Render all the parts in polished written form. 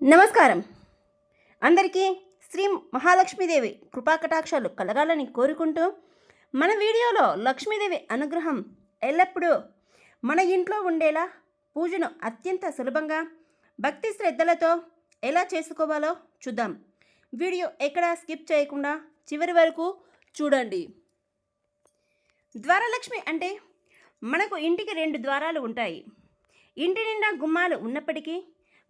నమస్కారం అందరికీ. శ్రీ మహాలక్ష్మీదేవి కృపాకటాక్షాలు కలగాలని కోరుకుంటూ మన వీడియోలో లక్ష్మీదేవి అనుగ్రహం ఎల్లప్పుడూ మన ఇంట్లో ఉండేలా పూజను అత్యంత సులభంగా భక్తి శ్రద్ధలతో ఎలా చేసుకోవాలో చూద్దాం. వీడియో ఎక్కడా స్కిప్ చేయకుండా చివరి వరకు చూడండి. ద్వారలక్ష్మి అంటే మనకు ఇంటికి 2 ద్వారాలు ఉంటాయి. ఇంటి నిండా గుమ్మాలు ఉన్నప్పటికీ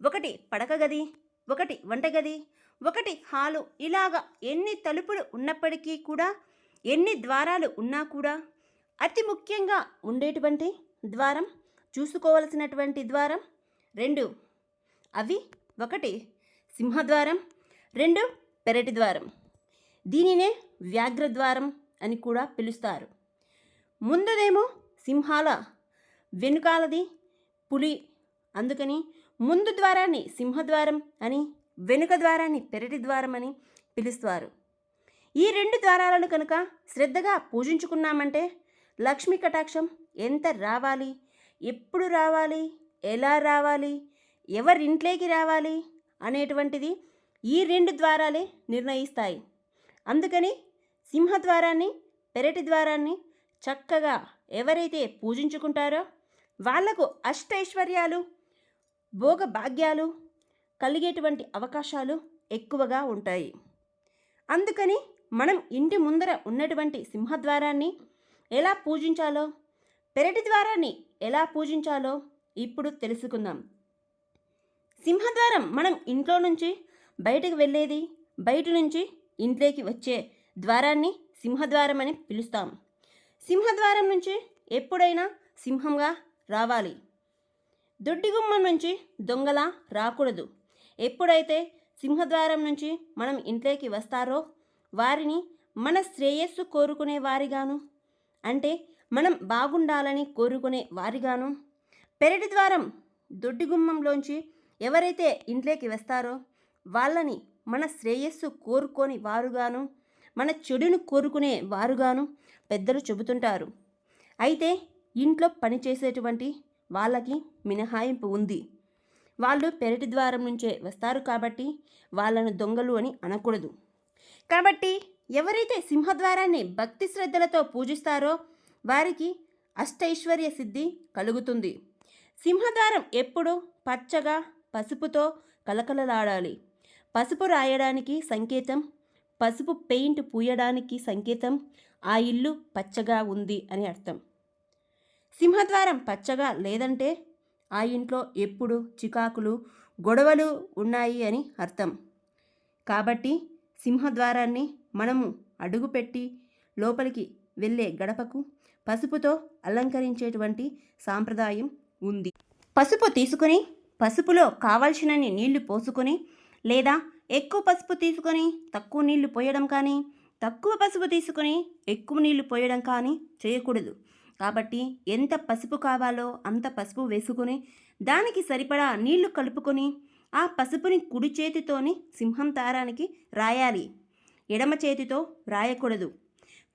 ఒకటి పడక గది, ఒకటి వంటగది, ఒకటి హాలు, ఇలాగా ఎన్ని తలుపులు ఉన్నప్పటికీ కూడా, ఎన్ని ద్వారాలు ఉన్నా కూడా అతి ముఖ్యంగా ఉండేటువంటి ద్వారం, చూసుకోవలసినటువంటి ద్వారం 2. అవి ఒకటి సింహద్వారం, 2 పెరటి ద్వారం. దీనినే వ్యాఘ్రద్వారం అని కూడా పిలుస్తారు. ముందుదేమో సింహాల, వెనుకాలది పులి. అందుకని ముందు ద్వారాన్ని సింహద్వారం అని, వెనుక ద్వారాన్ని పెరటి ద్వారం అని పిలుస్తారు. ఈ 2 ద్వారాలను కనుక శ్రద్ధగా పూజించుకున్నామంటే లక్ష్మీ కటాక్షం ఎంత రావాలి, ఎప్పుడు రావాలి, ఎలా రావాలి, ఎవరింట్లోకి రావాలి అనేటువంటిది ఈ 2 ద్వారాలే నిర్ణయిస్తాయి. అందుకని సింహద్వారాన్ని, పెరటి ద్వారాన్ని చక్కగా ఎవరైతే పూజించుకుంటారో వాళ్లకు అష్టైశ్వర్యాలు, భోగభాగ్యాలు కలిగేటువంటి అవకాశాలు ఎక్కువగా ఉంటాయి. అందుకని మనం ఇంటి ముందర ఉన్నటువంటి సింహద్వారాన్ని ఎలా పూజించాలో, పెరటి ద్వారాన్ని ఎలా పూజించాలో ఇప్పుడు తెలుసుకుందాం. సింహద్వారం మనం ఇంట్లో నుంచి బయటకు వెళ్ళేది, బయట నుంచి ఇంట్లోకి వచ్చే ద్వారాన్ని సింహద్వారం అని పిలుస్తాం. సింహద్వారం నుంచి ఎప్పుడైనా సింహంగా రావాలి. దొడ్డిగుమ్మం నుంచి దొంగలా రాకూడదు. ఎప్పుడైతే సింహద్వారం నుంచి మనం ఇంట్లోకి వస్తారో వారిని మన శ్రేయస్సు కోరుకునే వారిగాను, అంటే మనం బాగుండాలని కోరుకునే వారిగాను, పెరటి ద్వారం దొడ్డిగుమ్మంలోంచి ఎవరైతే ఇంట్లోకి వస్తారో వాళ్ళని మన శ్రేయస్సు కోరుకొని వారుగాను, మన చెడును కోరుకునే వారుగాను పెద్దలు చెబుతుంటారు. అయితే ఇంట్లో పనిచేసేటువంటి వాళ్ళకి మినహాయింపు ఉంది. వాళ్ళు పెరటి ద్వారం నుంచే వస్తారు కాబట్టి వాళ్ళను దొంగలు అని అనకూడదు. కాబట్టి ఎవరైతే సింహద్వారాన్ని భక్తి శ్రద్ధలతో పూజిస్తారో వారికి అష్టైశ్వర్య సిద్ధి కలుగుతుంది. సింహద్వారం ఎప్పుడూ పచ్చగా పసుపుతో కలకలలాడాలి. పసుపు రాయడానికి సంకేతం, పసుపు పెయింట్ పూయడానికి సంకేతం ఆ ఇల్లు పచ్చగా ఉంది అని అర్థం. సింహద్వారం పచ్చగా లేదంటే ఆ ఇంట్లో ఎప్పుడు చికాకులు, గొడవలు ఉన్నాయి అని అర్థం. కాబట్టి సింహద్వారాన్ని మనము అడుగుపెట్టి లోపలికి వెళ్ళే గడపకు పసుపుతో అలంకరించేటువంటి సాంప్రదాయం ఉంది. పసుపు తీసుకొని పసుపులో కావాల్సినన్ని నీళ్లు పోసుకొని, లేదా ఎక్కువ పసుపు తీసుకొని తక్కువ నీళ్లు పోయడం కానీ, తక్కువ పసుపు తీసుకొని ఎక్కువ నీళ్లు పోయడం కానీ చేయకూడదు. కాబట్టి ఎంత పసుపు కావాలో అంత పసుపు వేసుకొని దానికి సరిపడా నీళ్లు కలుపుకొని ఆ పసుపుని కుడి చేతితోని సింహం దారానికి రాయాలి. ఎడమ చేతితో రాయకూడదు.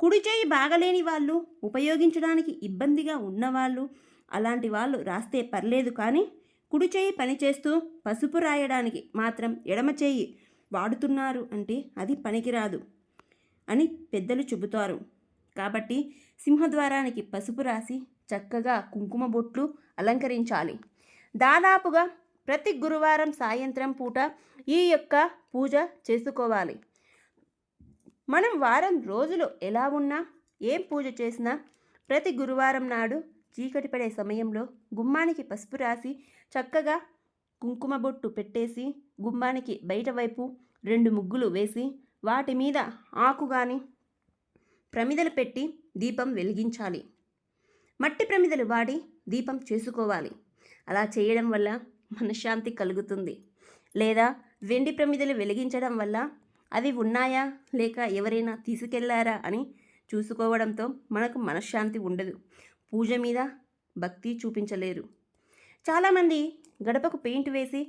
కుడి చేయి బాగలేని వాళ్ళు, ఉపయోగించడానికి ఇబ్బందిగా ఉన్నవాళ్ళు, అలాంటి వాళ్ళు రాస్తే పర్లేదు. కానీ కుడి చేయి పనిచేస్తూ పసుపు రాయడానికి మాత్రం ఎడమ చేయి వాడుతున్నారు అంటే అది పనికిరాదు అని పెద్దలు చెబుతారు. కాబట్టి సింహద్వారానికి పసుపు రాసి చక్కగా కుంకుమ బొట్లు అలంకరించాలి. దాదాపుగా ప్రతి గురువారం సాయంత్రం పూట ఈ యొక్క పూజ చేసుకోవాలి. మనం వారం రోజులు ఎలా ఉన్నా, ఏం పూజ చేసినా ప్రతి గురువారం నాడు చీకటి పడే సమయంలో గుమ్మానికి పసుపు రాసి చక్కగా కుంకుమ బొట్టు పెట్టేసి గుమ్మానికి బయట వైపు 2 ముగ్గులు వేసి వాటి మీద ఆకు కానీ ప్రమిదలు పెట్టి దీపం వెలిగించాలి. మట్టి ప్రమిదలు వాడి దీపం చేసుకోవాలి. అలా చేయడం వల్ల మనశ్శాంతి కలుగుతుంది. లేదా వెండి ప్రమిదలు వెలిగించడం వల్ల అవి ఉన్నాయా లేక ఎవరైనా తీసుకెళ్లారా అని చూసుకోవడంతో మనకు మనశ్శాంతి ఉండదు. పూజ మీద భక్తి చూపించలేరు. చాలామంది గడపకు పెయింట్ వేసి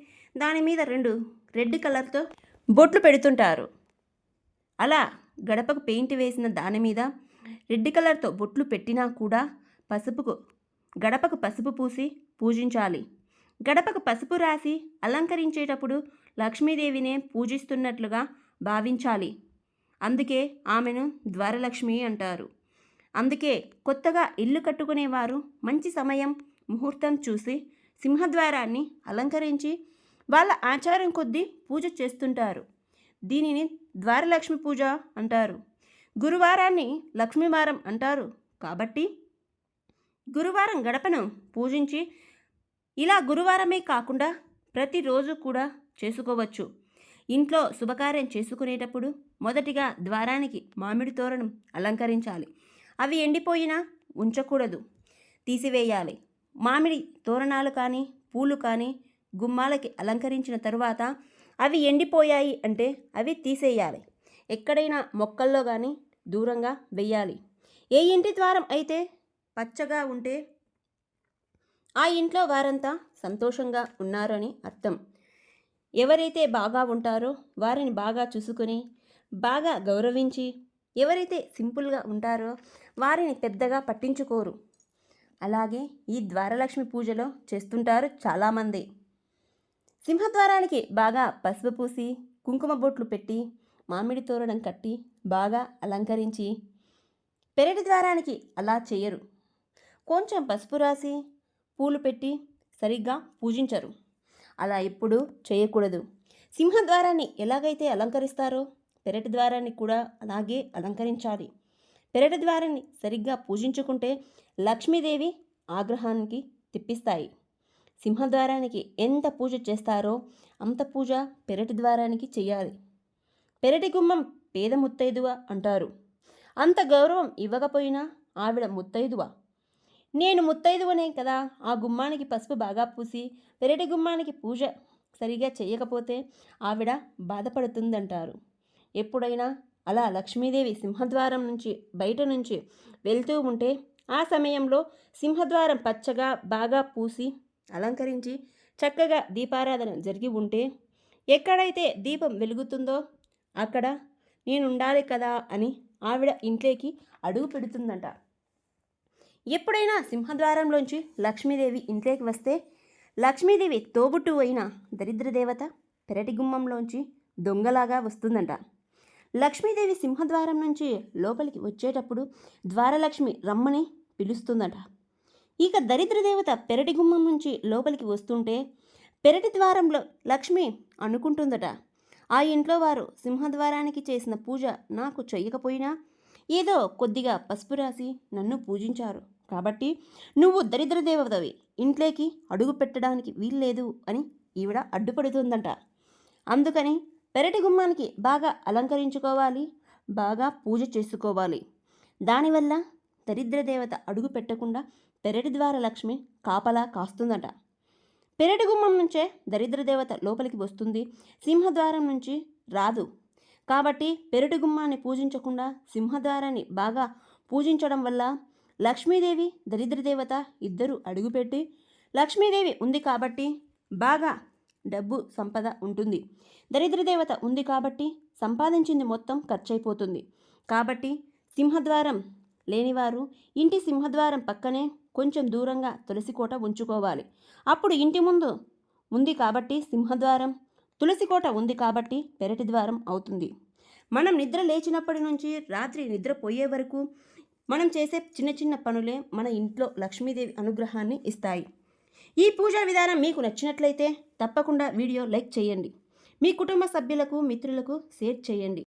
దాని మీద 2 రెడ్ కలర్తో బొట్లు పెడుతుంటారు. అలా గడపకు పెయింట్ వేసిన దాని మీద రెడ్ కలర్తో బొట్లు పెట్టినా కూడా గడపకు పసుపు పూసి పూజించాలి. గడపకు పసుపు రాసి అలంకరించేటప్పుడు లక్ష్మీదేవినే పూజిస్తున్నట్లుగా భావించాలి. అందుకే ఆమెను ద్వారలక్ష్మి అంటారు. అందుకే కొత్తగా ఇల్లు కట్టుకునేవారు మంచి సమయం ముహూర్తం చూసి సింహద్వారాన్ని అలంకరించి వాళ్ళ ఆచారం కొద్దీ పూజ చేస్తుంటారు. దీనిని ద్వారలక్ష్మి పూజ అంటారు. గురువారాన్ని లక్ష్మీవారం అంటారు. కాబట్టి గురువారం గడపను పూజించి ఇలా గురువారమే కాకుండా ప్రతిరోజు కూడా చేసుకోవచ్చు. ఇంట్లో శుభకార్యం చేసుకునేటప్పుడు మొదటిగా ద్వారానికి మామిడి తోరణం అలంకరించాలి. అవి ఎండిపోయినా ఉంచకూడదు, తీసివేయాలి. మామిడి తోరణాలు కానీ పూలు కానీ గుమ్మాలకి అలంకరించిన తరువాత అవి ఎండిపోయాయి అంటే అవి తీసేయాలి. ఎక్కడైనా మొక్కల్లో కానీ దూరంగా వెయ్యాలి. ఏ ఇంటి ద్వారం అయితే పచ్చగా ఉంటే ఆ ఇంట్లో వారంతా సంతోషంగా ఉన్నారని అర్థం. ఎవరైతే బాగా ఉంటారో వారిని బాగా చూసుకొని బాగా గౌరవించి, ఎవరైతే సింపుల్గా ఉంటారో వారిని పెద్దగా పట్టించుకోరు. అలాగే ఈ ద్వారలక్ష్మి పూజలో చేస్తుంటారు చాలామంది. సింహద్వారానికి బాగా పసుపు పూసి కుంకుమ బొట్లు పెట్టి మామిడి తోరణం కట్టి బాగా అలంకరించి, పెరటి ద్వారానికి అలా చేయరు. కొంచెం పసుపు రాసి పూలు పెట్టి సరిగ్గా పూజించరు. అలా ఎప్పుడూ చేయకూడదు. సింహద్వారాన్ని ఎలాగైతే అలంకరిస్తారో పెరటి ద్వారాన్ని కూడా అలాగే అలంకరించాలి. పెరటి ద్వారాన్ని సరిగ్గా పూజించుకుంటే లక్ష్మీదేవి ఆగ్రహానికి తిప్పిస్తాయి. సింహద్వారానికి ఎంత పూజ చేస్తారో అంత పూజ పెరటి ద్వారానికి చేయాలి. పెరటి గుమ్మం పేద ముత్తైదువ అంటారు. అంత గౌరవం ఇవ్వకపోయినా ఆవిడ ముత్తైదువ. నేను ముత్తైదువనే కదా, ఆ గుమ్మానికి పసుపు బాగా పూసి పెరటి గుమ్మానికి పూజ సరిగా చేయకపోతే ఆవిడ బాధపడుతుందంటారు. ఎప్పుడైనా అలా లక్ష్మీదేవి సింహద్వారం నుంచి బయట నుంచి వెళ్తూ ఉంటే ఆ సమయంలో సింహద్వారం పచ్చగా బాగా పూసి అలంకరించి చక్కగా దీపారాధన జరిగి ఉంటే ఎక్కడైతే దీపం వెలుగుతుందో అక్కడ నేనుండాలి కదా అని ఆవిడ ఇంట్లోకి అడుగు పెడుతుందంట. ఎప్పుడైనా సింహద్వారంలోంచి లక్ష్మీదేవి ఇంట్లోకి వస్తే లక్ష్మీదేవి తోబుట్టు అయిన దరిద్రదేవత పెరటి గుమ్మంలోంచి దొంగలాగా వస్తుందంట. లక్ష్మీదేవి సింహద్వారం నుంచి లోపలికి వచ్చేటప్పుడు ద్వారలక్ష్మి రమ్మని పిలుస్తుందట. ఇక దరిద్రదేవత పెరటి గుమ్మం నుంచి లోపలికి వస్తుంటే పెరటి ద్వారంలో లక్ష్మి అనుకుంటుందట, ఆ ఇంట్లో వారు సింహద్వారానికి చేసిన పూజ నాకు చెయ్యకపోయినా ఏదో కొద్దిగా పసుపు రాసి నన్ను పూజించారు కాబట్టి నువ్వు దరిద్రదేవతవి, ఇంట్లోకి అడుగు పెట్టడానికి వీల్లేదు అని ఈవిడ అడ్డుపడుతుందంట. అందుకని పెరటి గుమ్మానికి బాగా అలంకరించుకోవాలి, బాగా పూజ చేసుకోవాలి. దానివల్ల దరిద్రదేవత అడుగు పెట్టకుండా పెరటి ద్వార లక్ష్మి కాపలా కాస్తుందట. పెరటి గుమ్మం నుంచే దరిద్రదేవత లోపలికి వస్తుంది, సింహద్వారం నుంచి రాదు. కాబట్టి పెరటి గుమ్మాన్ని పూజించకుండా సింహద్వారాన్ని బాగా పూజించడం వల్ల లక్ష్మీదేవి దరిద్రదేవత ఇద్దరు అడుగుపెట్టి లక్ష్మీదేవి ఉంది కాబట్టి బాగా డబ్బు సంపద ఉంటుంది, దరిద్రదేవత ఉంది కాబట్టి సంపాదించింది మొత్తం ఖర్చయిపోతుంది. కాబట్టి సింహద్వారం లేనివారు ఇంటి సింహద్వారం పక్కనే కొంచెం దూరంగా తులసికోట ఉంచుకోవాలి. అప్పుడు ఇంటి ముందు ఉంది కాబట్టి సింహద్వారం, తులసికోట ఉంది కాబట్టి పెరటి ద్వారం అవుతుంది. మనం నిద్ర లేచినప్పటి నుంచి రాత్రి నిద్రపోయే వరకు మనం చేసే చిన్న చిన్న పనులే మన ఇంట్లో లక్ష్మీదేవి అనుగ్రహాన్ని ఇస్తాయి. ఈ పూజా విధానం మీకు నచ్చినట్లయితే తప్పకుండా వీడియో లైక్ చేయండి. మీ కుటుంబ సభ్యులకు మిత్రులకు షేర్ చేయండి.